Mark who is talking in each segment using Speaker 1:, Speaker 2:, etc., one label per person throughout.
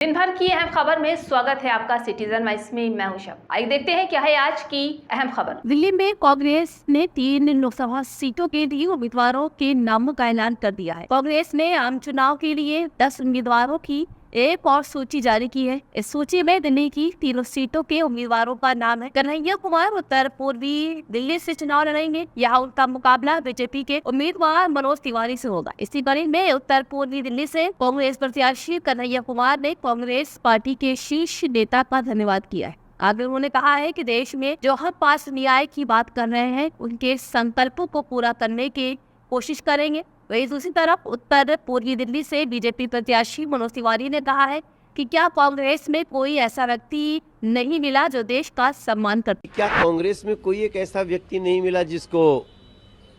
Speaker 1: दिन भर की अहम खबर में स्वागत है आपका सिटीजन वाइस में। मैं हूं शब। आइए देखते हैं क्या है आज की अहम खबर।
Speaker 2: दिल्ली में कांग्रेस ने 3 लोकसभा सीटों के लिए उम्मीदवारों के नामों का ऐलान कर दिया है। कांग्रेस ने आम चुनाव के लिए 10 उम्मीदवारों की एक और सूची जारी की है। इस सूची में दिल्ली की 3 सीटों के उम्मीदवारों का नाम है। कन्हैया कुमार उत्तर पूर्वी दिल्ली से चुनाव लड़ेंगे। यहाँ उनका मुकाबला बीजेपी के उम्मीदवार मनोज तिवारी से होगा। इसी कड़ी में उत्तर पूर्वी दिल्ली से कांग्रेस प्रत्याशी कन्हैया कुमार ने कांग्रेस पार्टी के शीर्ष नेता का धन्यवाद किया है। आगे उन्होंने कहा है कि देश में जो हम पास न्याय की बात कर रहे हैं उनके संकल्पों को पूरा करने की कोशिश करेंगे। वहीं दूसरी तरफ उत्तर पूर्वी दिल्ली से बीजेपी प्रत्याशी मनोज तिवारी ने कहा है कि क्या कांग्रेस में कोई ऐसा व्यक्ति नहीं मिला जो देश का सम्मान करता।
Speaker 3: क्या कांग्रेस में कोई एक ऐसा व्यक्ति नहीं मिला जिसको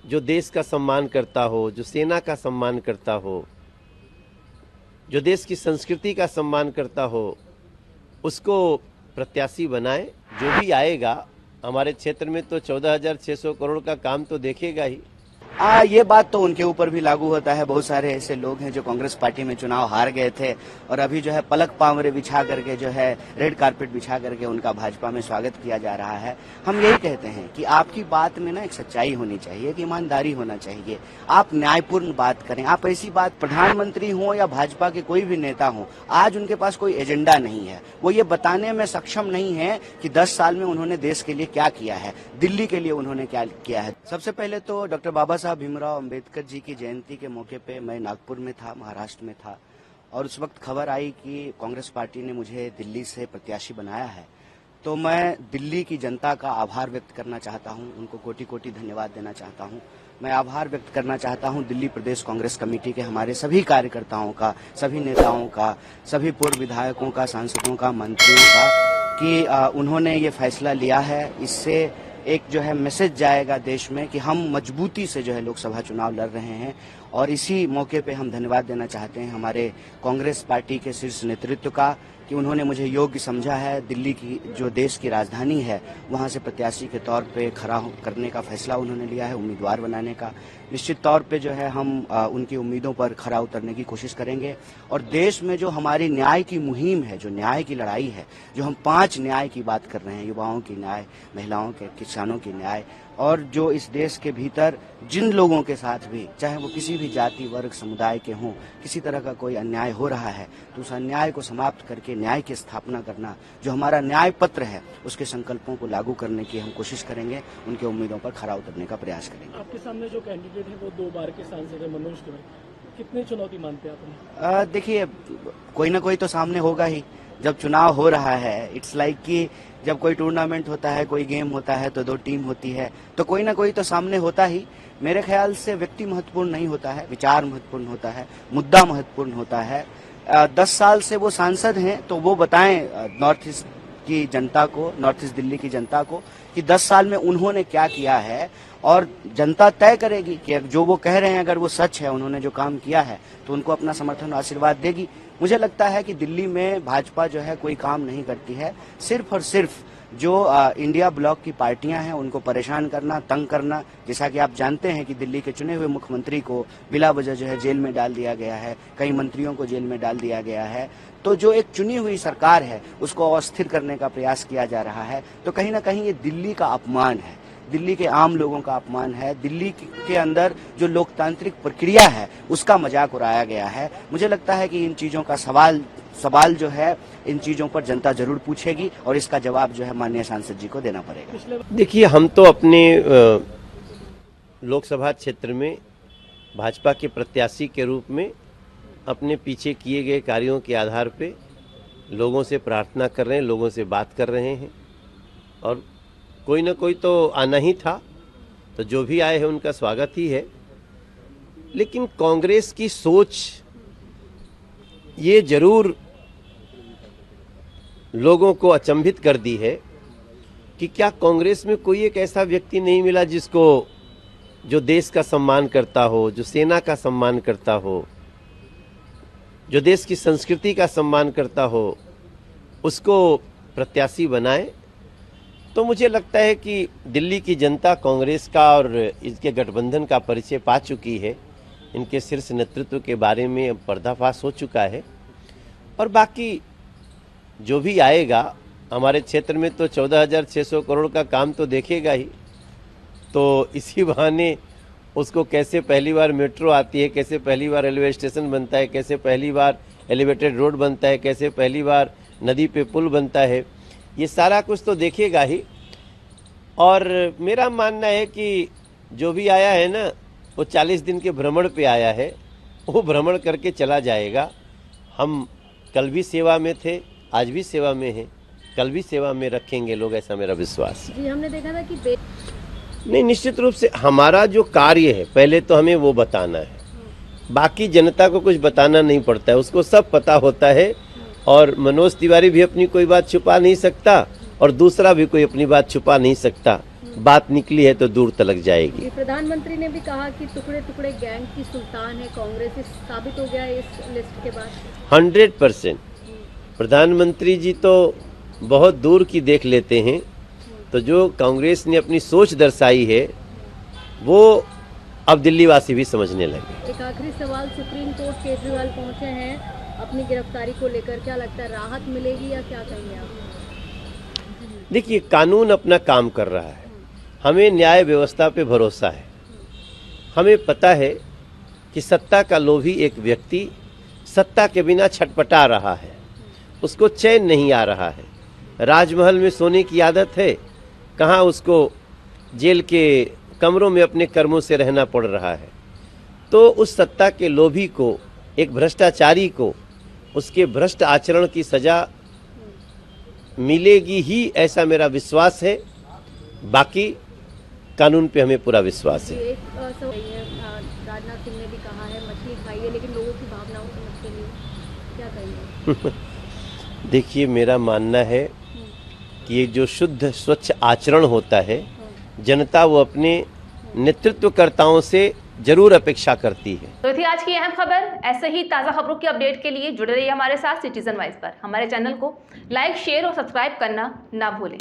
Speaker 3: जो देश का सम्मान करता हो, जो सेना का सम्मान करता हो, जो देश की संस्कृति का सम्मान करता हो, उसको प्रत्याशी बनाए। जो भी आएगा हमारे क्षेत्र में तो 14,600 करोड़ का काम तो देखेगा ही।
Speaker 4: ये बात तो उनके ऊपर भी लागू होता है। बहुत सारे ऐसे लोग हैं जो कांग्रेस पार्टी में चुनाव हार गए थे और अभी जो है पलक पावरे बिछा करके जो है रेड कारपेट बिछा करके उनका भाजपा में स्वागत किया जा रहा है। हम यही कहते हैं कि आपकी बात में ना एक सच्चाई होनी चाहिए, कि ईमानदारी होना चाहिए, आप न्यायपूर्ण बात करें। आप ऐसी बात, प्रधानमंत्री हो या भाजपा के कोई भी नेता हो, आज उनके पास कोई एजेंडा नहीं है। वो ये बताने में सक्षम नहीं है कि 10 साल में उन्होंने देश के लिए क्या किया है, दिल्ली के लिए उन्होंने क्या किया है। सबसे पहले तो डॉक्टर बाबा साहब भीमराव अंबेडकर जी की जयंती के मौके पे मैं नागपुर में था, महाराष्ट्र में था, और उस वक्त खबर आई कि कांग्रेस पार्टी ने मुझे दिल्ली से प्रत्याशी बनाया है। तो मैं दिल्ली की जनता का आभार व्यक्त करना चाहता हूं, उनको कोटि कोटि धन्यवाद देना चाहता हूं। मैं आभार व्यक्त करना चाहता हूं दिल्ली प्रदेश कांग्रेस कमेटी के हमारे सभी कार्यकर्ताओं का, सभी नेताओं का, सभी पूर्व विधायकों का, सांसदों का, मंत्रियों का, कि उन्होंने ये फैसला लिया है। इससे एक जो है मैसेज जाएगा देश में कि हम मजबूती से जो है लोकसभा चुनाव लड़ रहे हैं। और इसी मौके पे हम धन्यवाद देना चाहते हैं हमारे कांग्रेस पार्टी के शीर्ष नेतृत्व का, कि उन्होंने मुझे योग्य समझा है। दिल्ली की जो देश की राजधानी है वहां से प्रत्याशी के तौर पे खड़ा करने का फैसला उन्होंने लिया है, उम्मीदवार बनाने का। निश्चित तौर पे जो है हम उनकी उम्मीदों पर खरा उतरने की कोशिश करेंगे। और देश में जो हमारी न्याय की मुहिम है, जो न्याय की लड़ाई है, जो हम 5 न्याय की बात कर रहे हैं, युवाओं की न्याय, महिलाओं के, किसानों की न्याय, और जो इस देश के भीतर जिन लोगों के साथ भी, चाहे वो किसी भी जाति, वर्ग, समुदाय के हों, किसी तरह का कोई अन्याय हो रहा है तो उस अन्याय को समाप्त करके न्याय की स्थापना करना, जो हमारा न्याय पत्र है उसके संकल्पों को लागू करने की हम कोशिश करेंगे। उनके उम्मीदों पर खरा उतरने का प्रयास करेंगे।
Speaker 5: आपके सामने जो कैंडिडेट है वो 2 बार के सांसद है, मनोज तिवारी, कितनी चुनौती मानते हैं आप?
Speaker 4: देखिए, कोई ना कोई तो सामने होगा ही। जब चुनाव हो रहा है, इट्स लाइक कि जब कोई टूर्नामेंट होता है, कोई गेम होता है तो 2 टीम होती है, तो कोई ना कोई तो सामने होता ही। मेरे ख्याल से व्यक्ति महत्वपूर्ण नहीं होता है, विचार महत्वपूर्ण होता है, मुद्दा महत्वपूर्ण होता है। 10 साल से वो सांसद हैं तो वो बताएं नॉर्थ ईस्ट की जनता को, नॉर्थ ईस्ट दिल्ली की जनता को, कि 10 साल में उन्होंने क्या किया है। और जनता तय करेगी कि जो वो कह रहे हैं अगर वो सच है, उन्होंने जो काम किया है, तो उनको अपना समर्थन और आशीर्वाद देगी। मुझे लगता है कि दिल्ली में भाजपा जो है कोई काम नहीं करती है, सिर्फ और सिर्फ जो इंडिया ब्लॉक की पार्टियां हैं उनको परेशान करना, तंग करना। जैसा कि आप जानते हैं कि दिल्ली के चुने हुए मुख्यमंत्री को बिला वजह जो है जेल में डाल दिया गया है, कई मंत्रियों को जेल में डाल दिया गया है। तो जो एक चुनी हुई सरकार है उसको अस्थिर करने का प्रयास किया जा रहा है। तो कहीं ना कहीं ये दिल्ली का अपमान है, दिल्ली के आम लोगों का अपमान है, दिल्ली के अंदर जो लोकतांत्रिक प्रक्रिया है उसका मजाक उड़ाया गया है। मुझे लगता है कि इन चीजों का सवाल जो है, इन चीजों पर जनता जरूर पूछेगी और इसका जवाब जो है माननीय सांसद जी को देना पड़ेगा।
Speaker 3: देखिए, हम तो अपने लोकसभा क्षेत्र में भाजपा के प्रत्याशी के रूप में अपने पीछे किए गए कार्यों के आधार पे लोगों से प्रार्थना कर रहे हैं, लोगों से बात कर रहे हैं। और कोई ना कोई तो आना ही था, तो जो भी आए हैं उनका स्वागत ही है। लेकिन कांग्रेस की सोच ये जरूर लोगों को अचंभित कर दी है कि क्या कांग्रेस में कोई एक ऐसा व्यक्ति नहीं मिला जिसको जो देश का सम्मान करता हो, जो सेना का सम्मान करता हो, जो देश की संस्कृति का सम्मान करता हो, उसको प्रत्याशी बनाए। तो मुझे लगता है कि दिल्ली की जनता कांग्रेस का और इसके गठबंधन का परिचय पा चुकी है। इनके शीर्ष नेतृत्व के बारे में पर्दाफाश हो चुका है। और बाकी जो भी आएगा हमारे क्षेत्र में तो 14,600 करोड़ का काम तो देखेगा ही। तो इसी बहाने उसको कैसे पहली बार मेट्रो आती है, कैसे पहली बार रेलवे स्टेशन बनता है, कैसे पहली बार एलिवेटेड रोड बनता है, कैसे पहली बार नदी पे पुल बनता है, ये सारा कुछ तो देखेगा ही। और मेरा मानना है कि जो भी आया है ना वो 40 दिन के भ्रमण पे आया है, वो भ्रमण करके चला जाएगा। हम कल भी सेवा में थे, आज भी सेवा में हैं, कल भी सेवा में रखेंगे लोग, ऐसा मेरा विश्वास है।
Speaker 2: जी हमने देखा था कि
Speaker 3: नहीं, निश्चित रूप से हमारा जो कार्य है पहले तो हमें वो बताना है, बाकी जनता को कुछ बताना नहीं पड़ता है, उसको सब पता होता है। और मनोज तिवारी भी अपनी कोई बात छुपा नहीं सकता और दूसरा भी कोई अपनी बात छुपा नहीं सकता। बात निकली है तो दूर तलक जाएगी।
Speaker 2: प्रधानमंत्री ने भी कहा कि टुकड़े टुकड़े गैंग की सुल्तान है कांग्रेस, इस साबित हो गया इस लिस्ट के बाद।
Speaker 3: 100% प्रधानमंत्री जी तो बहुत दूर की देख लेते हैं, तो जो कांग्रेस ने अपनी सोच दर्शाई है वो अब दिल्ली वासी भी समझने लगे।
Speaker 2: एक आखिरी सवाल, सुप्रीम कोर्ट केजरीवाल पहुंचे हैं अपनी गिरफ्तारी को लेकर, क्या लगता है राहत मिलेगी या क्या कहेंगे आप?
Speaker 3: देखिए, कानून अपना काम कर रहा है, हमें न्याय व्यवस्था पे भरोसा है। हमें पता है कि सत्ता का लोभी एक व्यक्ति सत्ता के बिना छटपटा रहा है, उसको चैन नहीं आ रहा है। राजमहल में सोने की आदत है, कहाँ उसको जेल के कमरों में अपने कर्मों से रहना पड़ रहा है। तो उस सत्ता के लोभी को, एक भ्रष्टाचारी को, उसके भ्रष्ट आचरण की सजा मिलेगी ही, ऐसा मेरा विश्वास है। बाकी कानून पे हमें पूरा विश्वास है।
Speaker 2: एक राजनाथ सिंह ने भी कहा है मछली खाइए लेकिन लोगों की भावनाओं को मत खेलिए, क्या कहेंगे?
Speaker 3: देखिए, मेरा मानना है कि ये जो शुद्ध स्वच्छ आचरण होता है, जनता वो अपने नेतृत्वकर्ताओं से जरूर अपेक्षा करती है।
Speaker 1: तो थी आज की अहम खबर। ऐसे ही ताज़ा खबरों की अपडेट के लिए जुड़े रहिए हमारे साथ सिटीजन वाइज पर। हमारे चैनल को लाइक, शेयर और सब्सक्राइब करना ना भूलें।